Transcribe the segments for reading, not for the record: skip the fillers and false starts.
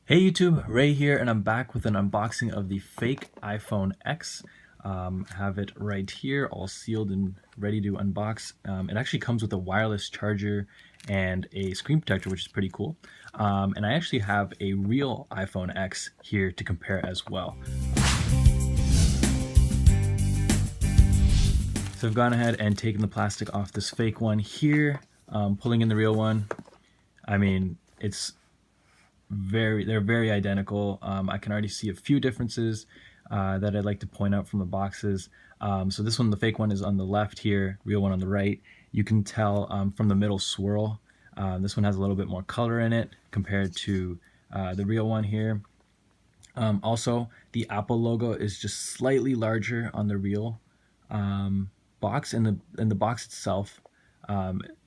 Hey YouTube, Ray here, and I'm back with an unboxing of the fake iPhone X. Have it right here, all sealed and ready to unbox. It actually comes with a wireless charger and a screen protector, which is pretty cool. And I actually have a real iPhone X here to compare as well. So I've gone ahead and taken the plastic off this fake one here, pulling in the real one. I mean, they're very identical. I can already see a few differences that I'd like to point out from the boxes. So this one, the fake one, is on the left here, real one on the right. You can tell from the middle swirl. This one has a little bit more color in it compared to the real one here. Also, the Apple logo is just slightly larger on the real box, and the box itself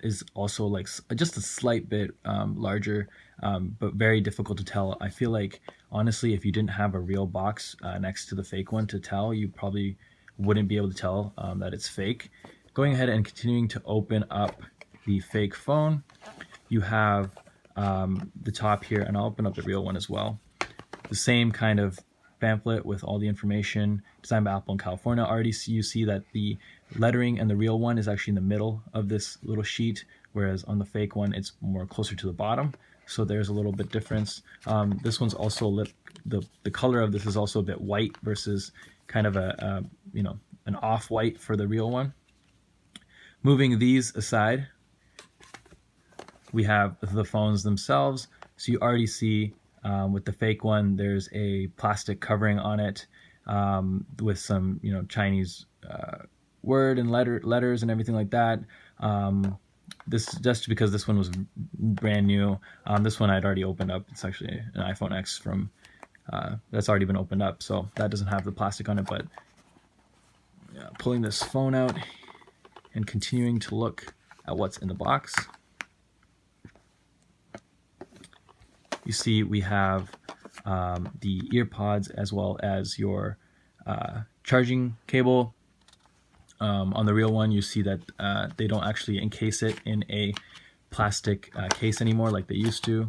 is also like just a slight bit larger, but very difficult to tell. I feel like honestly, if you didn't have a real box next to the fake one to tell, you probably wouldn't be able to tell that it's fake. Going ahead and continuing to open up the fake phone, you have the top here, and I'll open up the real one as well. The same kind of pamphlet with all the information, designed by Apple in California. Already you see that the lettering and the real one is actually in the middle of this little sheet, whereas on the fake one it's more closer to the bottom. So there's a little bit difference. This one's also the color of this is also a bit white versus kind of an off-white for the real one. Moving these aside, we have the phones themselves. So you already see with the fake one, there's a plastic covering on it with some, Chinese word and letters and everything like that. This just because this one was brand new. This one I'd already opened up. It's actually an iPhone X from that's already been opened up, so that doesn't have the plastic on it. But pulling this phone out and continuing to look at what's in the box, you see we have the ear pods as well as your charging cable. On the real one, you see that they don't actually encase it in a plastic case anymore like they used to,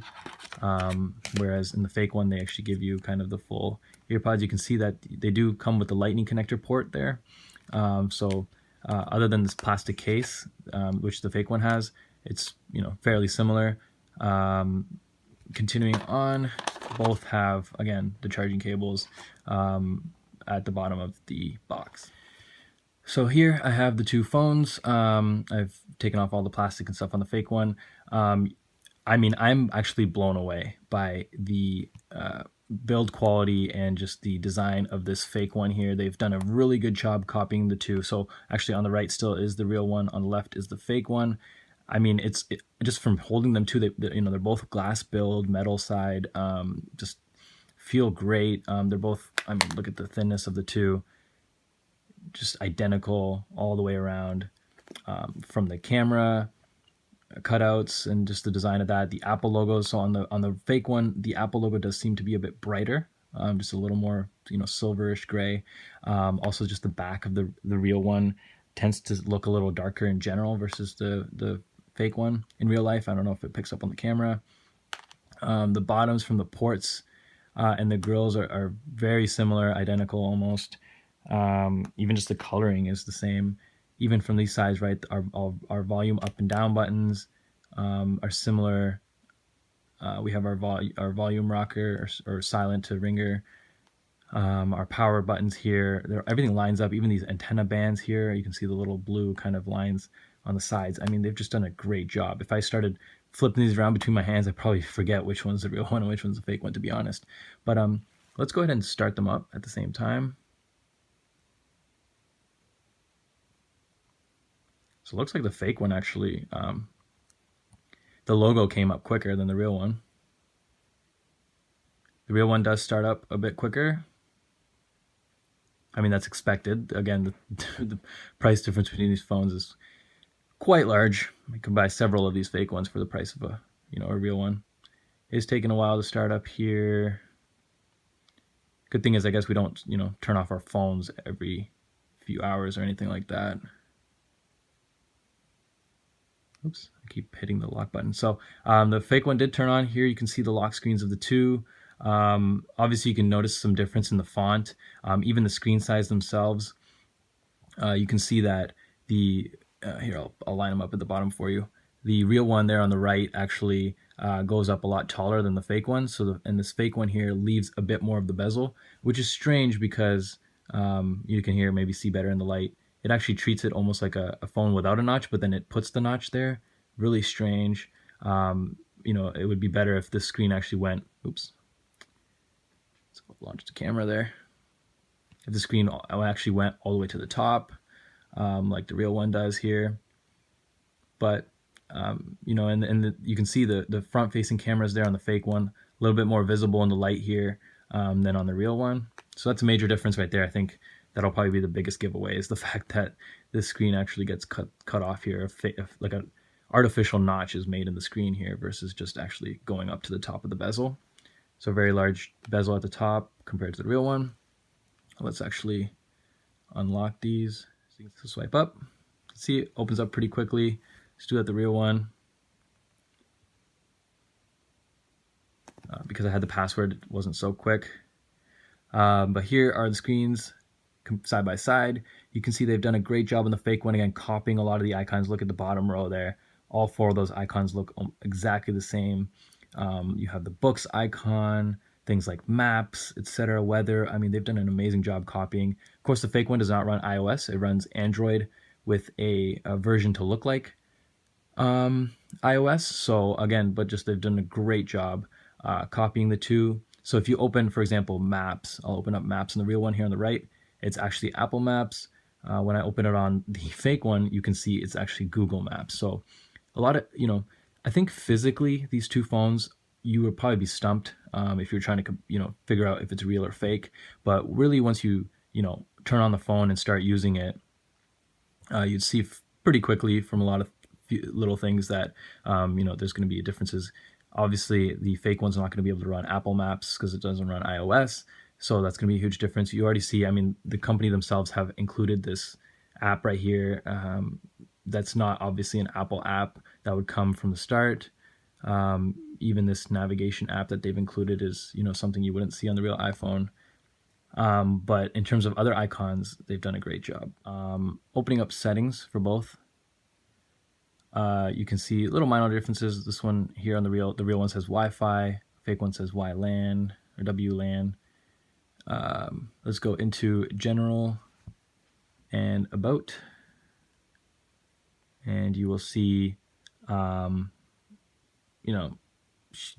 whereas in the fake one they actually give you kind of the full ear pods. You can see that they do come with the lightning connector port there. Other than this plastic case, which the fake one has, it's fairly similar. Continuing on, both have, again, the charging cables at the bottom of the box. So here I have the two phones. I've taken off all the plastic and stuff on the fake one. I mean, I'm actually blown away by the build quality and just the design of this fake one here. They've done a really good job copying the two. So actually on the right still is the real one, on the left is the fake one. I mean, just from holding them too, they're both glass build, metal side, just feel great. They're both, I mean, look at the thinness of the two, just identical all the way around, from the camera cutouts and just the design of that. The Apple logo, so on the fake one, the Apple logo does seem to be a bit brighter, just a little more, silverish gray. Also, just the back of the real one tends to look a little darker in general versus the fake one in real life. I don't know if it picks up on the camera. The bottoms from the ports and the grills are very similar, identical almost. Even just the coloring is the same. Even from these sides, right, our volume up and down buttons are similar. We have our volume rocker or silent to ringer. Our power buttons here, everything lines up. Even these antenna bands here, you can see the little blue kind of lines on the sides. I mean, they've just done a great job. If I started flipping these around between my hands, I'd probably forget which one's the real one and which one's the fake one, to be honest. But let's go ahead and start them up at the same time. So it looks like the fake one actually, the logo came up quicker than the real one. The real one does start up a bit quicker. I mean, that's expected. Again, the price difference between these phones is quite large. You can buy several of these fake ones for the price of a real one. It's taking a while to start up here. Good thing is, I guess we don't, turn off our phones every few hours or anything like that. Oops, I keep hitting the lock button. So the fake one did turn on. Here you can see the lock screens of the two. Obviously, you can notice some difference in the font, even the screen size themselves. You can see that the here I'll line them up at the bottom for you. The real one there on the right actually goes up a lot taller than the fake one. So and this fake one here leaves a bit more of the bezel, which is strange because you can here maybe see better in the light. It actually treats it almost like a phone without a notch, but then it puts the notch there. Really strange. You know, it would be better if the screen actually went. Oops. Let's launch the camera there. If the screen actually went all the way to the top, like the real one does here. But you know, and you can see the front-facing cameras there on the fake one, a little bit more visible in the light here than on the real one. So that's a major difference right there. I think that'll probably be the biggest giveaway, is the fact that this screen actually gets cut off here. If like an artificial notch is made in the screen here versus just actually going up to the top of the bezel. So a very large bezel at the top compared to the real one. Let's actually unlock these. So swipe up. See, it opens up pretty quickly. Let's do that the real one. Because I had the password, it wasn't so quick. But here are the screens side by side. You can see they've done a great job on the fake one, again, copying a lot of the icons. Look at the bottom row there. All four of those icons look exactly the same. You have the books icon, things like maps, etc., weather. I mean, they've done an amazing job copying. Of course, the fake one does not run iOS. It runs Android with a version to look like iOS. So again, but just they've done a great job copying the two. So if you open, for example, Maps, I'll open up Maps in the real one here on the right. It's actually Apple Maps. When I open it on the fake one, you can see it's actually Google Maps. So a lot of, you know, I think physically these two phones, you would probably be stumped if you're trying to, you know, figure out if it's real or fake. But really, once you know, turn on the phone and start using it, you'd see pretty quickly from a lot of little things that, you know, there's going to be differences. Obviously, the fake one's not going to be able to run Apple Maps because it doesn't run iOS. So that's going to be a huge difference. You already see, I mean, the company themselves have included this app right here. That's not obviously an Apple app that would come from the start. Even this navigation app that they've included is, you know, something you wouldn't see on the real iPhone. But in terms of other icons, they've done a great job. Opening up settings for both. You can see little minor differences. This one here on the real one says Wi-Fi, fake one says WLAN or WLAN. Let's go into general and about, and you will see, you know,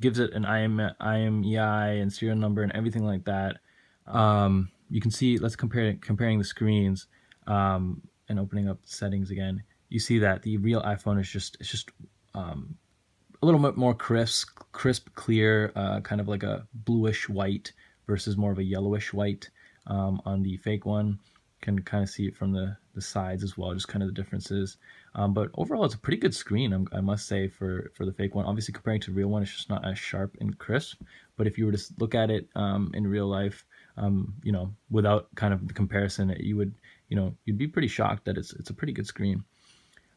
gives it an IMEI and serial number and everything like that. You can see, let's comparing the screens and opening up settings again. You see that the real iPhone is just a little bit more crisp, clear, kind of like a bluish white versus more of a yellowish white on the fake one. Can kind of see it from the sides as well, just kind of the differences. But overall, it's a pretty good screen, I must say, for the fake one. Obviously, comparing to the real one, it's just not as sharp and crisp. But if you were to look at it in real life, you know, without kind of the comparison, you would, you know, you'd be pretty shocked that it's a pretty good screen.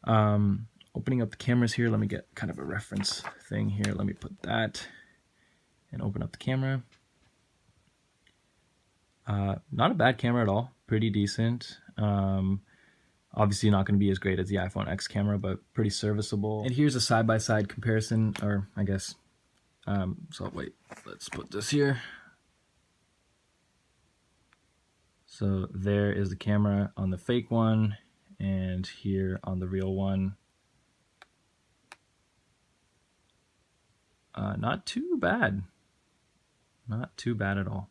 Opening up the cameras here, let me get kind of a reference thing here. Let me put that and open up the camera. Not a bad camera at all, pretty decent. Obviously not going to be as great as the iPhone X camera, but pretty serviceable. And here's a side-by-side comparison, or I guess, so wait, let's put this here. So there is the camera on the fake one, and here on the real one. Not too bad. Not too bad at all.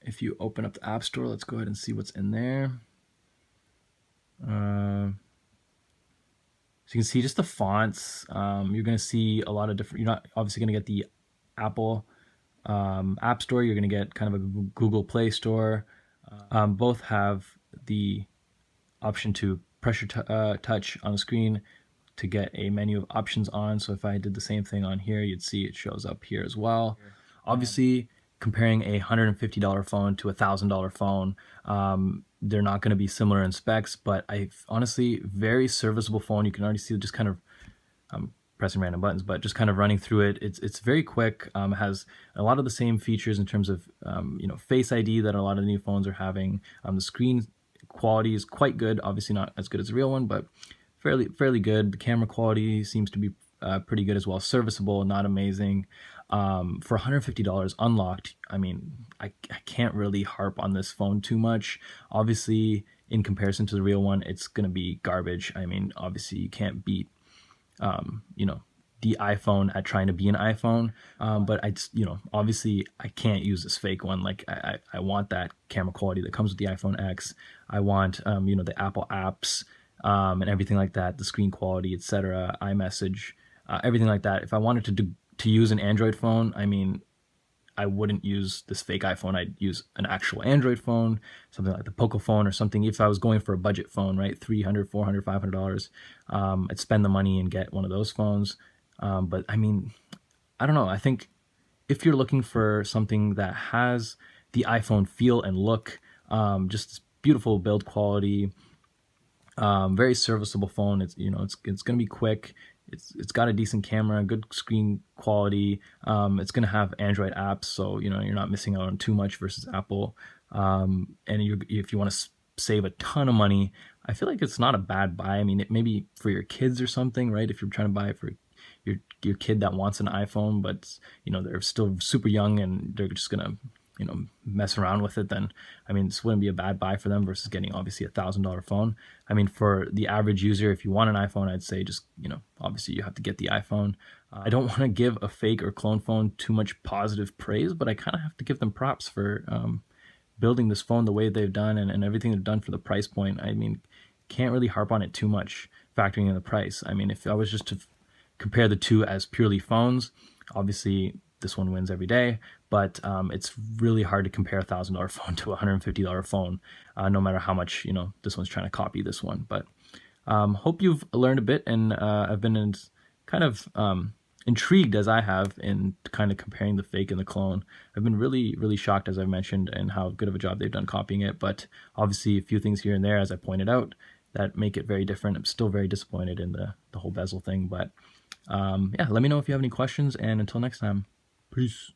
If you open up the App Store, let's go ahead and see what's in there. So you can see just the fonts. You're going to see a lot of different, you're not obviously going to get the Apple App Store. You're going to get kind of a Google Play Store. Both have the option to pressure touch on the screen to get a menu of options on. So if I did the same thing on here, you'd see it shows up here as well. Obviously, comparing a $150 phone to a $1,000 phone, they're not going to be similar in specs, but honestly, very serviceable phone. You can already see just kind of pressing random buttons, but just kind of running through it. It's very quick. It has a lot of the same features in terms of Face ID that a lot of the new phones are having. The screen quality is quite good. Obviously not as good as the real one, but fairly good. The camera quality seems to be pretty good as well. Serviceable, not amazing. For $150 unlocked, I mean, I can't really harp on this phone too much. Obviously, in comparison to the real one, it's gonna be garbage. I mean, obviously, you can't beat you know, the iPhone at trying to be an iPhone. But obviously I can't use this fake one. Like I want that camera quality that comes with the iPhone X. I want, the Apple apps, and everything like that, the screen quality, etc., iMessage, everything like that. If I wanted to use an Android phone, I mean, I wouldn't use this fake iPhone. I'd use an actual Android phone, something like the Poco phone or something. If I was going for a budget phone, right, $300, $400, $500, I'd spend the money and get one of those phones. But I mean, I don't know. I think if you're looking for something that has the iPhone feel and look, just beautiful build quality, very serviceable phone. It's gonna be quick. It's got a decent camera, good screen quality. It's gonna have Android apps, so you're not missing out on too much versus Apple. If you want to save a ton of money, I feel like it's not a bad buy. I mean, it maybe for your kids or something, right? If you're trying to buy it for your kid that wants an iPhone, but they're still super young and they're just gonna mess around with it, then I mean, this wouldn't be a bad buy for them versus getting obviously $1,000 phone. I mean, for the average user, if you want an iPhone, I'd say just obviously you have to get the iPhone. I don't want to give a fake or clone phone too much positive praise, but I kind of have to give them props for building this phone the way they've done, and everything they've done for the price point. I mean, can't really harp on it too much, factoring in the price. I mean, if I was just to compare the two as purely phones, obviously this one wins every day, but it's really hard to compare $1,000 phone to a $150 phone, no matter how much this one's trying to copy this one. But hope you've learned a bit, and I've been kind of intrigued as I have in kind of comparing the fake and the clone. I've been really shocked, as I mentioned, and how good of a job they've done copying it. But obviously a few things here and there, as I pointed out, that make it very different. I'm still very disappointed in the whole bezel thing, but yeah, let me know if you have any questions, and until next time, peace.